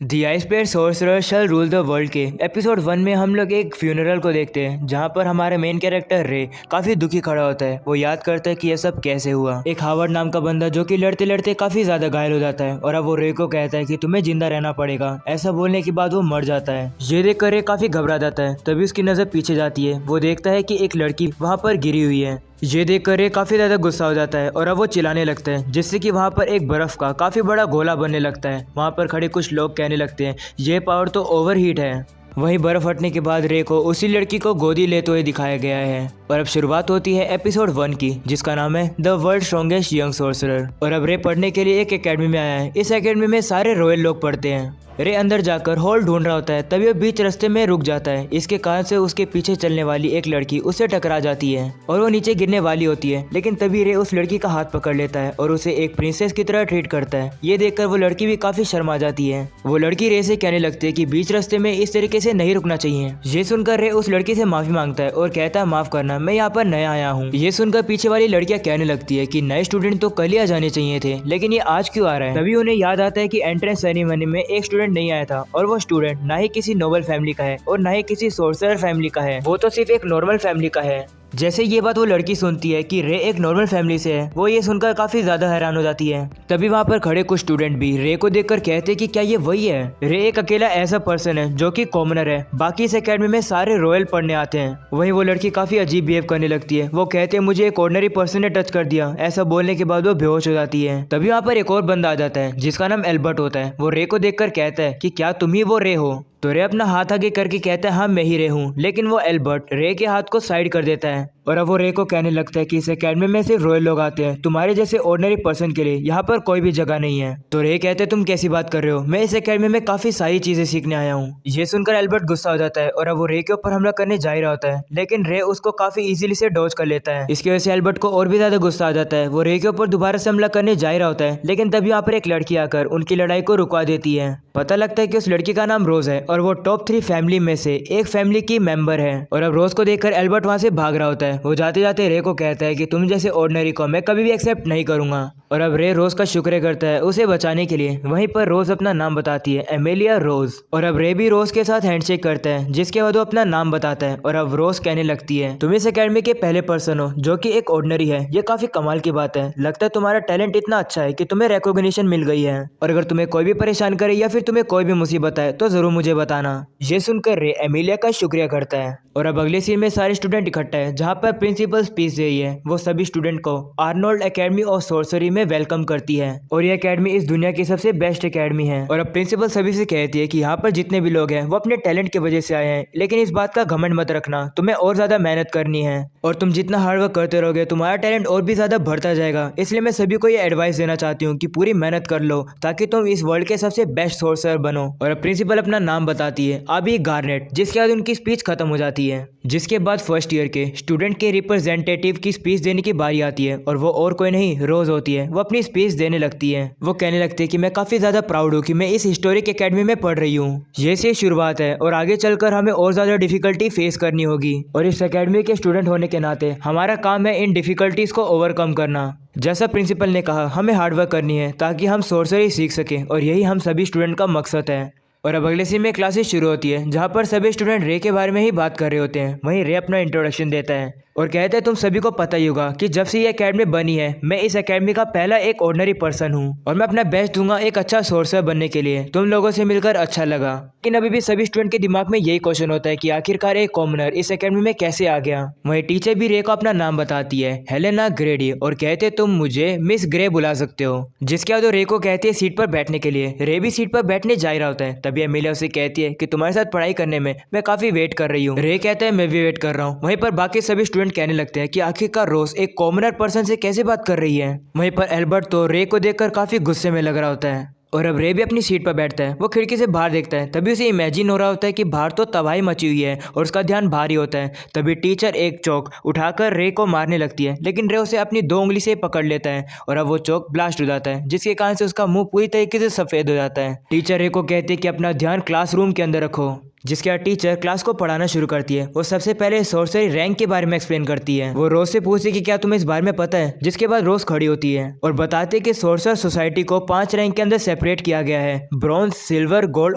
The ice player sorcerer shall rule the world के episode 1 में हम लोग एक फ्यूनरल को देखते हैं जहाँ पर हमारा मेन कैरेक्टर रे काफी दुखी खड़ा होता है। वो याद करता है कि यह सब कैसे हुआ। एक हावर्ड नाम का बंदा जो कि लड़ते लड़ते काफी ज्यादा घायल हो जाता है और अब वो रे को कहता है कि तुम्हें जिंदा रहना पड़ेगा। ऐसा बोलने के बाद वो मर जाता है। ये देख कर रे काफी घबरा जाता है। तभी उसकी नजर पीछे जाती है। वो देखता है कि एक लड़की वहाँ पर गिरी हुई है। ये देखकर ये काफी ज्यादा गुस्सा हो जाता है और अब वो चिल्लाने लगता है, जिससे कि वहाँ पर एक बर्फ का काफी बड़ा गोला बनने लगता है। वहाँ पर खड़े कुछ लोग कहने लगते हैं ये पावर तो ओवरहीट है। वहीं बर्फ हटने के बाद रे को उसी लड़की को गोदी लेते हुए दिखाया गया है। और अब शुरुआत होती है एपिसोड 1 की, जिसका नाम है the world strongest young sorcerer. और अब रे पढ़ने के लिए एक एकेडमी में आया है। इस एकेडमी में सारे रॉयल लोग पढ़ते हैं। रे अंदर जाकर हॉल ढूंढ रहा होता है, तभी वो बीच रास्ते में रुक जाता है। इसके कारण से उसके पीछे चलने वाली एक लड़की उससे टकरा जाती है और वो नीचे गिरने वाली होती है। लेकिन तभी रे उस लड़की का हाथ पकड़ लेता है और उसे एक प्रिंसेस की तरह ट्रीट करता है। ये देखकर वो लड़की भी काफी शर्मा जाती है। वो लड़की रे से कहने लगती है कि बीच रास्ते में इस तरीके से नहीं रुकना चाहिए। ये सुनकर रे उस लड़की से माफी मांगता है और कहता है माफ करना, मैं यहाँ पर नया आया हूँ। ये सुनकर पीछे वाली लड़कियां कहने लगती है कि नए स्टूडेंट तो कल ही आ जाने चाहिए थे, लेकिन ये आज क्यों आ रहा है। तभी उन्हें याद आता है कि एंट्रेंस सेरेमनी में एक स्टूडेंट नहीं आया था और वो स्टूडेंट ना ही किसी नोबल फैमिली का है और ना ही किसी सोर्सरर फैमिली का है। वो तो सिर्फ एक नॉर्मल फैमिली का है। जैसे ये बात वो लड़की सुनती है कि रे एक नॉर्मल फैमिली से है, वो ये सुनकर काफी ज्यादा हैरान हो जाती है। तभी वहाँ पर खड़े कुछ स्टूडेंट भी रे को देखकर कहते हैं कि क्या ये वही है। रे एक अकेला ऐसा पर्सन है जो कि कॉमनर है, बाकी इस एकेडमी में सारे रॉयल पढ़ने आते हैं। वहीं वो लड़की काफी अजीब बिहेव करने लगती है। वो कहते हैं मुझे एक ऑर्डिनरी पर्सन ने टच कर दिया। ऐसा बोलने के बाद वो बेहोश हो जाती है। तभी वहाँ पर एक और बंदा आ जाता है जिसका नाम एल्बर्ट होता है। वो रे को देखकर कहता है कि क्या तुम ही वो रे हो। तो रे अपना हाथ आगे करके कहता है हाँ मैं ही रे हूँ। लेकिन वो एल्बर्ट रे के हाथ को साइड कर देता है और अब वो रे को कहने लगता है कि इस एकेडमी में सिर्फ रॉयल लोग आते हैं, तुम्हारे जैसे ऑर्डिनरी पर्सन के लिए यहाँ पर कोई भी जगह नहीं है। तो रे कहते हैं तुम कैसी बात कर रहे हो, मैं इस एकेडमी में काफी सारी चीजें सीखने आया हूँ। ये सुनकर एल्बर्ट गुस्सा हो जाता है और अब वो रे के ऊपर हमला करने जा ही रहा होता है, लेकिन रे उसको काफी इजीली से डॉज कर लेता है। इसकी वजह से एल्बर्ट को और भी ज्यादा गुस्सा आ जाता है। वो रे के ऊपर दोबारा से हमला करने जा ही रहा होता है, लेकिन तभी यहाँ पर एक लड़की आकर उनकी लड़ाई को रुकवा देती है। पता लगता है कि उस लड़की का नाम रोज है और वो टॉप 3 फैमिली में से एक फैमिली की मेंबर है। और अब रोज को देखकर एल्बर्ट वहां से भाग रहा होता है। वो जाते जाते रे को कहता है कि तुम जैसे ऑर्डिनरी को मैं कभी भी एक्सेप्ट नहीं करूंगा। और अब रे रोज का शुक्र करता है उसे बचाने के लिए। वहीं पर रोज अपना नाम बताती है, एमेलिया रोज। और अब रे भी रोज के साथ हैंडशेक करता है, जिसके बाद वो अपना नाम बताता है। और अब रोज कहने लगती है तुम इस एकेडमी के पहले पर्सन हो जो कि एक ऑर्डिनरी है। ये काफी कमाल की बात है। लगता है तुम्हारा टैलेंट इतना अच्छा है कि तुम्हें रिकॉग्निशन मिल गई है। और अगर तुम्हें कोई भी परेशान करे या फिर तुम्हें कोई भी मुसीबत है तो जरूर मुझे बताना। ये सुनकर रे एमिलिया का शुक्रिया करता है। और अब अगले सीन में सारे स्टूडेंट इकट्ठा है, जहाँ पर प्रिंसिपल स्पीच दे रही है। वो सभी स्टूडेंट को आर्नोल्ड एकेडमी ऑफ सोर्सरी में वेलकम करती है और ये एकेडमी इस दुनिया की सबसे बेस्ट एकेडमी है। और अब प्रिंसिपल सभी से कहती है कि यहाँ पर जितने भी लोग हैं वो अपने टैलेंट की वजह से आए हैं, लेकिन इस बात का घमंड मत रखना, तुम्हें और ज्यादा मेहनत करनी है और तुम जितना हार्डवर्क करते रहोगे तुम्हारा टैलेंट और भी ज्यादा बढ़ता जाएगा। इसलिए मैं सभी को ये एडवाइस देना चाहती हूँ कि पूरी मेहनत कर लो ताकि तुम इस वर्ल्ड के सबसे बेस्ट सोर्सर बनो। और अब प्रिंसिपल अपना नाम बताती है, अभी गार्नेट, जिसके बाद उनकी स्पीच खत्म हो जाती है। जिसके बाद फर्स्ट ईयर के स्टूडेंट के रिप्रेजेंटेटिव की स्पीच देने की बारी आती है और वो और कोई नहीं रोज होती है। वो अपनी स्पीच देने लगती है। वो कहने लगती है कि मैं काफी ज्यादा प्राउड हूँ कि मैं इस हिस्टोरिक एकेडमी में पढ़ रही हूँ। ये सिर्फ शुरुआत है और आगे चलकर हमें और ज्यादा डिफिकल्टी फेस करनी होगी और इस एकेडमी के स्टूडेंट होने के नाते हमारा काम है इन डिफिकल्टीज को ओवरकम करना। जैसा प्रिंसिपल ने कहा हमें हार्डवर्क करनी है ताकि हम सोर्सरी सीख सकें और यही हम सभी स्टूडेंट का मकसद है। और अब अगले सीन में क्लासेस शुरू होती है, जहाँ पर सभी स्टूडेंट रे के बारे में ही बात कर रहे होते हैं। वहीं रे अपना इंट्रोडक्शन देता है और कहते हैं तुम सभी को पता ही होगा कि जब से ये एकेडमी बनी है मैं इस एकेडमी का पहला एक ऑर्डिनरी पर्सन हूँ और मैं अपना बेस्ट दूंगा एक अच्छा सोर्सर बनने के लिए। तुम लोगों से मिलकर अच्छा लगा। लेकिन अभी भी सभी स्टूडेंट के दिमाग में यही क्वेश्चन होता है कि आखिरकार एक कॉमनर इस एकेडमी में कैसे आ गया। वही टीचर भी रे को अपना नाम बताती है, हेलेना ग्रेडी, और कहते तुम मुझे मिस ग्रे बुला सकते हो। जिसके बाद रे को कहती है सीट पर बैठने के लिए। रे भी सीट पर बैठने जा रहा होता है, तभी एमिलिया उसे कहती है कि तुम्हारे साथ पढ़ाई करने में मैं काफी वेट कर रही हूँ। रे कहता है मैं भी वेट कर रहा हूँ। वहीं पर बाकी सभी स्टूडेंट कहने लगते हैं कि आखिरकार रोज एक कॉमनर पर्सन से कैसे बात कर रही है। वहीं पर एल्बर्ट तो रे को देखकर काफी गुस्से में लग रहा होता है और अब रे भी अपनी सीट पर बैठता है। वो खिड़की से बाहर देखता है, तभी उसे इमेजिन हो रहा होता है कि बाहर तो तबाही मची हुई है और उसका ध्यान भारी होता है। तभी टीचर एक चौक उठाकर रे को मारने लगती है, लेकिन रे उसे अपनी 2 उंगली से पकड़ लेता है और अब वो चौक ब्लास्ट हो जाता है, जिसके कारण से उसका मुंह पूरी तरीके से सफेद हो जाता है। टीचर रे को कहते हैं कि अपना ध्यान क्लासरूम के अंदर रखो। जिसके बाद टीचर क्लास को पढ़ाना शुरू करती है। वो सबसे पहले सोर्सरी रैंक के बारे में एक्सप्लेन करती है। वो रोज से पूछती है कि क्या तुम्हें इस बारे में पता है, जिसके बाद रोज खड़ी होती है और बताती है कि सोर्सर सोसाइटी को 5 रैंक के अंदर सेपरेट किया गया है, ब्रॉन्ज, सिल्वर, गोल्ड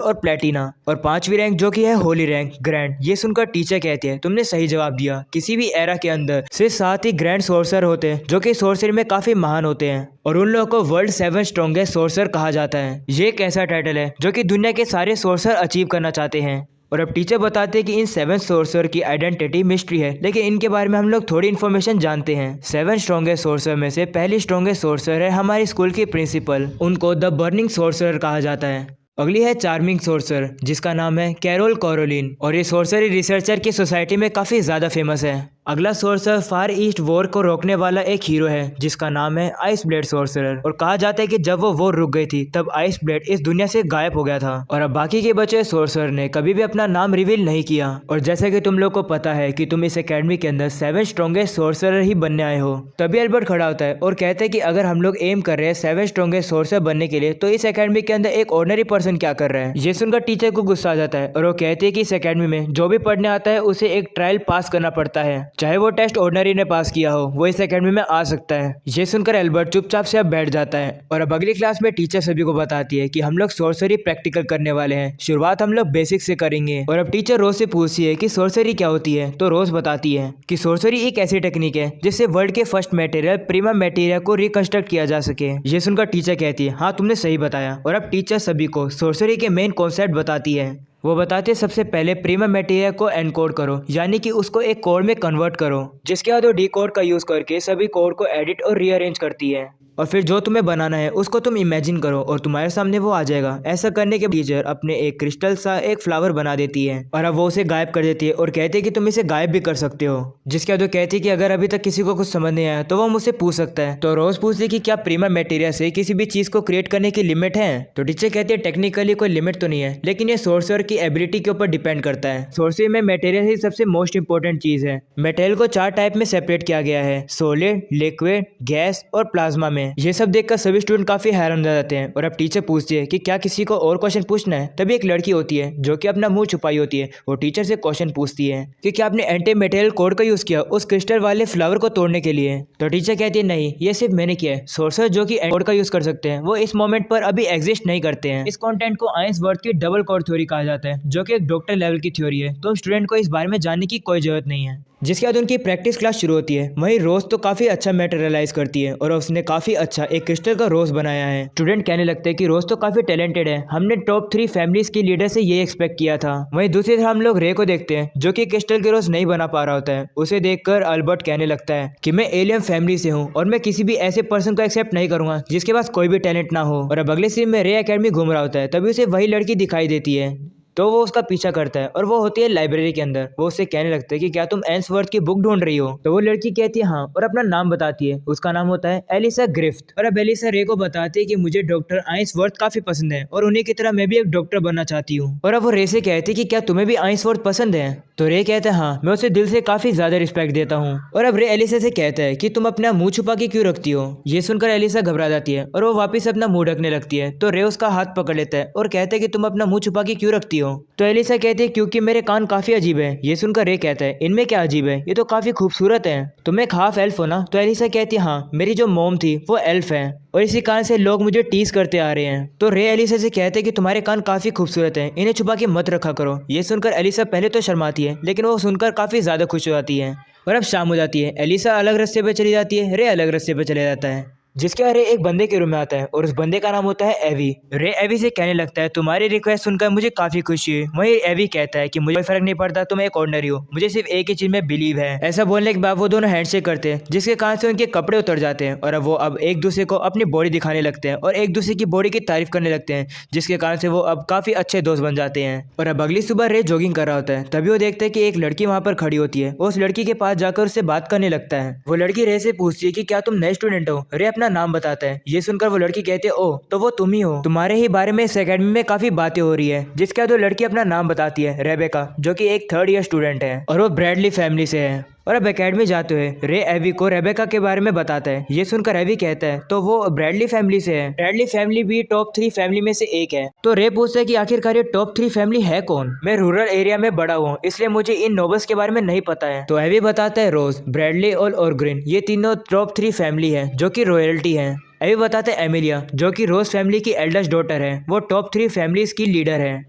और प्लेटिना, और 5वीं रैंक जो कि है होली रैंक, ग्रैंड। ये सुनकर टीचर कहती है तुमने सही जवाब दिया, किसी भी एरा के अंदर सिर्फ 7 ही ग्रैंड सोर्सर होते हैं जो कि सोर्सरी में काफी महान होते हैं, और उन लोगों को वर्ल्ड 7 स्ट्रॉन्गेस्ट सोर्सर कहा जाता है। ये एक ऐसा टाइटल है जो कि दुनिया के सारे सोर्सर अचीव करना चाहते हैं। और अब टीचर बताते हैं कि इन 7 सोर्सर की आइडेंटिटी मिस्ट्री है, लेकिन इनके बारे में हम लोग थोड़ी इन्फॉर्मेशन जानते हैं। 7 स्ट्रॉन्गेस्ट सोर्सर में से पहली स्ट्रॉन्गेस्ट सोर्सर है हमारी स्कूल की प्रिंसिपल, उनको द बर्निंग सोर्सर कहा जाता है। अगली है चार्मिंग सोर्सर, जिसका नाम है कैरोल कोरोलिन, और ये सोर्सरी रिसर्चर की सोसाइटी में काफी ज्यादा फेमस है। अगला सोर्सर फार ईस्ट वॉर को रोकने वाला एक हीरो है जिसका नाम है आइस ब्लेड सोर्सरर, और कहा जाता है कि जब वो वॉर रुक गई थी तब आइस ब्लेड इस दुनिया से गायब हो गया था। और अब बाकी के बचे सोर्सर ने कभी भी अपना नाम रिवील नहीं किया। और जैसे कि तुम लोग को पता है कि तुम इस एकेडमी के अंदर 7 स्ट्रॉन्गेस्ट सोर्सरर ही बनने आए हो, तभी अल्बर्ट खड़ा होता है और कहते हैं कि अगर हम लोग एम कर रहे हैं 7 स्ट्रॉन्गेस्ट सोर्सर बनने के लिए, तो इस एकेडमी के अंदर एक ऑर्डिनरी पर्सन क्या कर रहा है। ये सुनकर टीचर को गुस्सा आ जाता है और वो कहते हैं कि इस एकेडमी में जो भी पढ़ने आता है उसे एक ट्रायल पास करना पड़ता है, चाहे वो टेस्ट ने पास किया हो वो इस एकेडमी में आ सकता है। ये सुनकर एल्बर्ट चुपचाप से अब बैठ जाता है। और अब अगली क्लास में टीचर सभी को बताती है कि हम लोग सोर्सरी प्रैक्टिकल करने वाले हैं, शुरुआत हम लोग बेसिक से करेंगे। और अब टीचर रोज से पूछती है कि सोर्सरी क्या होती है, तो रोज बताती है कि सोर्सरी एक ऐसी टेक्निक है जिससे वर्ल्ड के फर्स्ट मटेरियल प्रीमा मटेरियल को रिकंस्ट्रक्ट किया जा सके। ये सुनकर टीचर कहती है हाँ तुमने सही बताया। और अब टीचर सभी को सोर्सरी के मेन कॉन्सेप्ट बताती है। वो बताते हैं सबसे पहले प्रीमा मटेरियल को एनकोड करो, यानी कि उसको एक कोड में कन्वर्ट करो, जिसके बाद वो डी कोड का यूज करके सभी कोड को एडिट और रीअरेंज करती है। और फिर जो तुम्हें बनाना है उसको तुम इमेजिन करो और तुम्हारे सामने वो आ जाएगा। ऐसा करने के टीचर अपने एक क्रिस्टल सा एक फ्लावर बना देती है और अब वो उसे गायब कर देती है और कहती है कि तुम इसे गायब भी कर सकते हो। जिसके बाद वो कहती है कि अगर अभी तक किसी को कुछ समझ नहीं आया तो वो मुझसे पूछ सकता है। तो रोज पूछती है कि क्या प्रीमा मटेरियल से किसी भी चीज को क्रिएट करने की लिमिट है। तो टीचर कहती है टेक्निकली कोई लिमिट तो नहीं है, लेकिन ये सोर्सर की एबिलिटी के ऊपर डिपेंड करता है। सोर्सरी में मटेरियल ही सबसे मोस्ट इंपॉर्टेंट चीज है। मटेरियल को 4 टाइप में सेपरेट किया गया है, सॉलिड, लिक्विड, गैस और प्लाज्मा में। ये सब देखकर सभी स्टूडेंट काफी हैरान रह जाते हैं। और अब टीचर पूछती है कि क्या किसी को और क्वेश्चन पूछना है। तभी एक लड़की होती है जो कि अपना मुंह छुपाई होती है, वो टीचर से क्वेश्चन पूछती है कि क्या आपने एंटी मटेरियल कोड का यूज किया उस क्रिस्टल वाले फ्लावर को तोड़ने के लिए। तो टीचर कहती है नहीं, ये सिर्फ मैंने किया है। सोर्सर जो कि कोड का यूज कर सकते हैं वो इस मोमेंट पर अभी एग्जिस्ट नहीं करते हैं। इस कंटेंट को आइंसवर्थ की डबल कोड थ्योरी कहा जाता है, जो कि एक डॉक्टर लेवल की थ्योरी है, तो स्टूडेंट को इस बारे में जानने की कोई जरूरत नहीं है। जिसके बाद उनकी प्रैक्टिस क्लास शुरू होती है। वहीं रोज तो काफी अच्छा मटेरियलाइज करती है और उसने काफी अच्छा एक क्रिस्टल का रोज बनाया है। स्टूडेंट कहने लगते हैं कि रोज तो काफी टैलेंटेड है, हमने टॉप 3 फैमिलीज की लीडर से ये एक्सपेक्ट किया था। वहीं दूसरी तरफ हम लोग रे को देखते हैं जो कि क्रिस्टल के रोज नहीं बना पा रहा होता है। उसे देखकर अल्बर्ट कहने लगता है कि मैं एलियन फैमिली से हूँ और मैं किसी भी ऐसे पर्सन को एक्सेप्ट नहीं करूंगा जिसके पास कोई भी टैलेंट ना हो। और अब अगले सीन में रे एकेडमी घूम रहा होता है, तभी उसे वही लड़की दिखाई देती है। तो वो उसका पीछा करता है और वो होती है लाइब्रेरी के अंदर। वो उससे कहने लगता है कि क्या तुम एंसवर्थ की बुक ढूंढ रही हो। तो वो लड़की कहती है हाँ, और अपना नाम बताती है। उसका नाम होता है एलिसा ग्रिफ्ट। और अब एलिसा रे को बताती है कि मुझे डॉक्टर आइंसवर्थ काफी पसंद है और उन्हीं की तरह मैं भी एक डॉक्टर बनना चाहती हूँ। और अब वो रे से कहती है कि क्या तुम्हें भी आइंसवर्थ पसंद है। तो रे कहता है हाँ, मैं उसे दिल से काफी ज्यादा रिस्पेक्ट देता हूँ। और अब रे एलिसा से कहता है कि तुम अपना मुंह छुपा के क्यों रखती हो। ये सुनकर एलिसा घबरा जाती है और वो वापस अपना मुंह ढकने लगती है। तो रे उसका हाथ पकड़ लेता है और कहता है कि तुम अपना मुंह छुपा के क्यों रखती हो। तो एलिसा कहती है क्योंकि मेरे कान काफी अजीब है। ये सुनकर रे कहता है इनमें क्या अजीब है, ये तो काफी खूबसूरत है। तुम एक हाफ एल्फ हो ना। तो एलिसा कहती है हाँ, मेरी जो मॉम थी वो एल्फ है और इसी कारण से लोग मुझे टीज करते आ रहे हैं। तो रे एलिसा से कहते हैं कि तुम्हारे कान काफी खूबसूरत हैं, इन्हें छुपा के मत रखा करो। ये सुनकर एलिसा पहले तो शर्माती है, लेकिन वो सुनकर काफी ज्यादा खुश हो जाती है। और अब शाम हो जाती है, एलिसा अलग रास्ते पे चली जाती है, रे अलग रास्ते पे चले जाता है। जिसके बाद रे एक बंदे के रूम में आता है और उस बंदे का नाम होता है एवी। रे एवी से कहने लगता है तुम्हारी रिक्वेस्ट सुनकर मुझे काफी खुशी हुई। वहीं एवी कहता है कि मुझे कोई फर्क नहीं पड़ता, तुम एक ऑर्डिनरी हो, मुझे सिर्फ एक ही चीज में बिलीव है। ऐसा बोलने के बाद वो दोनों हैंडशेक करते हैं, जिसके कारण से उनके कपड़े उतर जाते हैं और अब वो अब एक दूसरे को अपनी बॉडी दिखाने लगते हैं और एक दूसरे की बॉडी की तारीफ करने लगते हैं, जिसके कारण से वो अब काफी अच्छे दोस्त बन जाते हैं। और अब अगली सुबह रे जॉगिंग कर रहा होता है, तभी वो देखता है कि एक लड़की वहां पर खड़ी होती है। वो उस लड़की के पास जाकर उससे बात करने लगता है। वो लड़की रे से पूछती है कि क्या तुम नए स्टूडेंट हो। रे अपना नाम बताता है। ये सुनकर वो लड़की कहती है ओ, तो वो तुम ही हो, तुम्हारे ही बारे में इस एकेडमी में काफी बातें हो रही है। जिसके बाद वो लड़की अपना नाम बताती है रेबेका, जो कि एक 3rd ईयर स्टूडेंट है और वो ब्रैडली फैमिली से है। और अब एकेडमी जाते हुए रे एवी को रेबेका के बारे में बताता है। ये सुनकर एवी कहता है तो वो ब्रैडली फैमिली से है। ब्रैडली फैमिली भी टॉप 3 फैमिली में से एक है। तो रे पूछता है कि आखिरकार ये टॉप 3 फैमिली है कौन। मैं रूरल एरिया में बड़ा हुआ इसलिए मुझे इन नोबल्स के बारे में नहीं पता है। तो एवी बताता है रोज, ब्रैडली और ऑर्ग्रेन ये तीनों टॉप 3 फैमिली है जो कि रॉयल्टी है। अभी बताते हैं एमिलिया जो कि रोज फैमिली की एल्डेस्ट डॉटर है, वो टॉप 3 फैमिलीज की लीडर है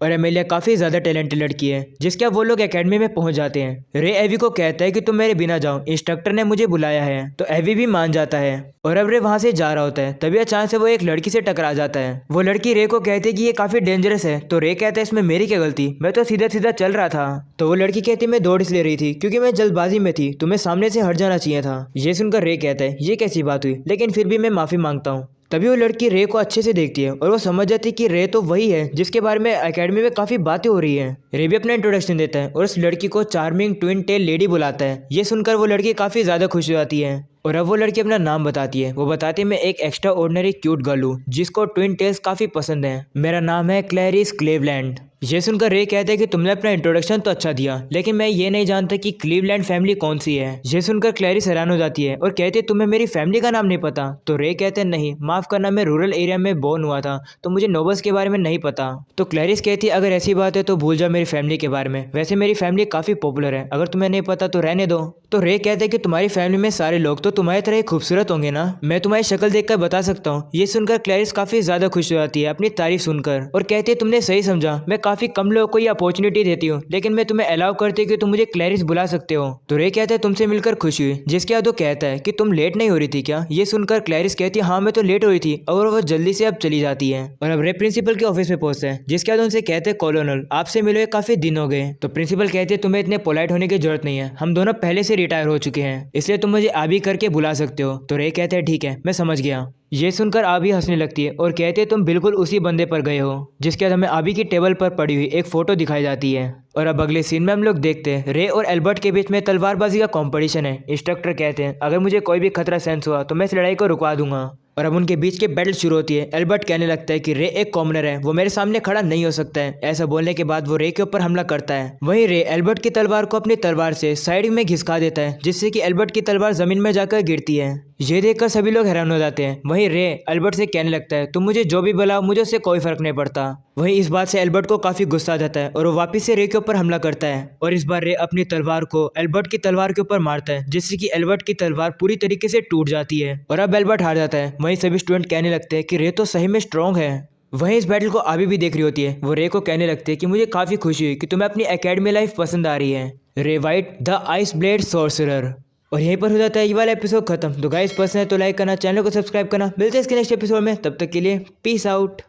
और एमिलिया काफी ज्यादा टैलेंटेड लड़की है जिसके अब वो लोग एकेडमी में पहुंच जाते हैं। रे एवी को कहता है कि तुम मेरे बिना जाओ, इंस्ट्रक्टर ने मुझे बुलाया है। तो एवी भी मान जाता है और अब रे वहां से जा रहा होता है तभी अचानक से वो एक लड़की से टकरा जाता है। वो लड़की रे को कहती है कि ये काफी डेंजरस है। तो रे कहता है इसमें मेरी क्या गलती, मैं तो सीधा सीधा चल रहा था। तो वो लड़की कहती मैं दौड़ इसलिए रही थी क्योंकि मैं जल्दबाजी में थी, तुम्हें सामने से हट जाना चाहिए था। ये सुनकर रे कहता है ये कैसी बात हुई, लेकिन फिर भी मैं माफी मांगता हूँ। तभी वो लड़की रे को अच्छे से देखती है और वो समझ जाती है कि रे तो वही है जिसके बारे में एकेडमी में काफी बातें हो रही है। रे भी अपना इंट्रोडक्शन देता है और उस लड़की को चार्मिंग ट्विन टेल लेडी बुलाता है। ये सुनकर वो लड़की काफी ज्यादा खुश हो जाती है और अब वो लड़की अपना नाम बताती है। वो बताती है मैं एक एक्स्ट्रा ऑर्डिनरी क्यूट गर्ल हूँ जिसको ट्विन टेल्स काफी पसंद है। मेरा नाम है क्लैरिस क्लीवलैंड। ये सुनकर रे कहते हैं कि तुमने अपना इंट्रोडक्शन तो अच्छा दिया लेकिन मैं ये नहीं जानता कि क्लीवलैंड फैमिली कौन सी है। ये सुनकर क्लैरिस हैरान हो जाती है और कहती है तुम्हें मेरी फैमिली का नाम नहीं पता। तो रे कहते हैं नहीं माफ करना, मैं रूरल एरिया में बोर्न हुआ था तो मुझे नोबल्स के बारे में नहीं पता। तो क्लैरिस कहती है अगर ऐसी बात है तो भूल जाओ मेरी फैमिली के बारे में, वैसे मेरी फैमिली काफी पॉपुलर है, अगर तुम्हें नहीं पता तो रहने दो। तो रे कहते हैं कि तुम्हारी फैमिली में सारे लोग तो तुम्हारी तरह खूबसूरत होंगे ना, मैं तुम्हारी शक्ल देखकर बता सकता हूँ। ये सुनकर क्लैरिस काफी ज्यादा खुश हो जाती है अपनी तारीफ सुनकर और कहती है तुमने सही समझा, मैं काफी कम लोगों को ये अपॉर्चुनिटी देती हूँ लेकिन मैं तुम्हें अलाउ करती हूँ कि तुम मुझे क्लैरिस बुला सकते हो। तो रे कहता है तुमसे मिलकर खुशी हुई। जिसके बाद वो कहता है कि तुम लेट नहीं हो रही थी क्या। ये सुनकर क्लैरिस कहती है हाँ मैं तो लेट हो रही थी और वो जल्दी से अब चली जाती है। और अब रे प्रिंसिपल के ऑफिस में पहुंचते हैं। जिसके बाद उनसे कहते हैं कॉलोनल आपसे मिले काफी दिन हो गए। तो प्रिंसिपल कहते हैं तुम्हें इतने पोलाइट होने की जरूरत नहीं है, हम दोनों पहले से रिटायर हो चुके हैं इसलिए तुम मुझे आबी करके बुला सकते हो। तो रे कहते हैं ठीक है मैं समझ गया। ये सुनकर आबी हंसने लगती है और कहते हैं तुम बिल्कुल उसी बंदे पर गए हो। जिसके बाद हमें आबी की टेबल पर पड़ी हुई एक फोटो दिखाई जाती है और अब अगले सीन में हम लोग देखते हैं रे और एल्बर्ट के बीच में तलवारबाजी का कंपटीशन है। इंस्ट्रक्टर कहते हैं अगर मुझे कोई भी खतरा सेंस हुआ तो मैं इस लड़ाई को रुकवा दूंगा। और अब उनके बीच के बैटल शुरू होती है। एल्बर्ट कहने लगता है कि रे एक कॉमनर है, वो मेरे सामने खड़ा नहीं हो सकता है। ऐसा बोलने के बाद वो रे के ऊपर हमला करता है। वहीं रे एल्बर्ट की तलवार को अपनी तलवार से साइड में घिसका देता है जिससे कि एल्बर्ट की तलवार जमीन में जाकर गिरती है। ये देखकर सभी लोग हैरान हो जाते हैं। वहीं रे एल्बर्ट से कहने लगता है तुम मुझे जो भी बुलाओ मुझे उससे कोई फर्क नहीं पड़ता। वहीं इस बात से एल्बर्ट को काफी गुस्सा आ जाता है और वो वापस से रे के ऊपर हमला करता है और इस बार रे अपनी तलवार को एल्बर्ट की तलवार के ऊपर मारता है जिससे कि एल्बर्ट की तलवार पूरी तरीके से टूट जाती है और अब एल्बर्ट हार जाता है। वहीं सभी स्टूडेंट कहने लगते हैं कि रे तो सही में स्ट्रॉन्ग है। वहीं इस बैटल को आबी भी देख रही होती है। वो रे को कहने लगती है कि मुझे काफी खुशी हुई कि तुम्हें अपनी एकेडमी लाइफ पसंद आ रही है। रे white the ice blade sorcerer. और यहीं पर हो जाता है ये वाला एपिसोड खत्म। तो गाइस पसंद है तो लाइक करना, चैनल को सब्सक्राइब करना। मिलते हैं इसके नेक्स्ट एपिसोड में, तब तक के लिए पीस आउट।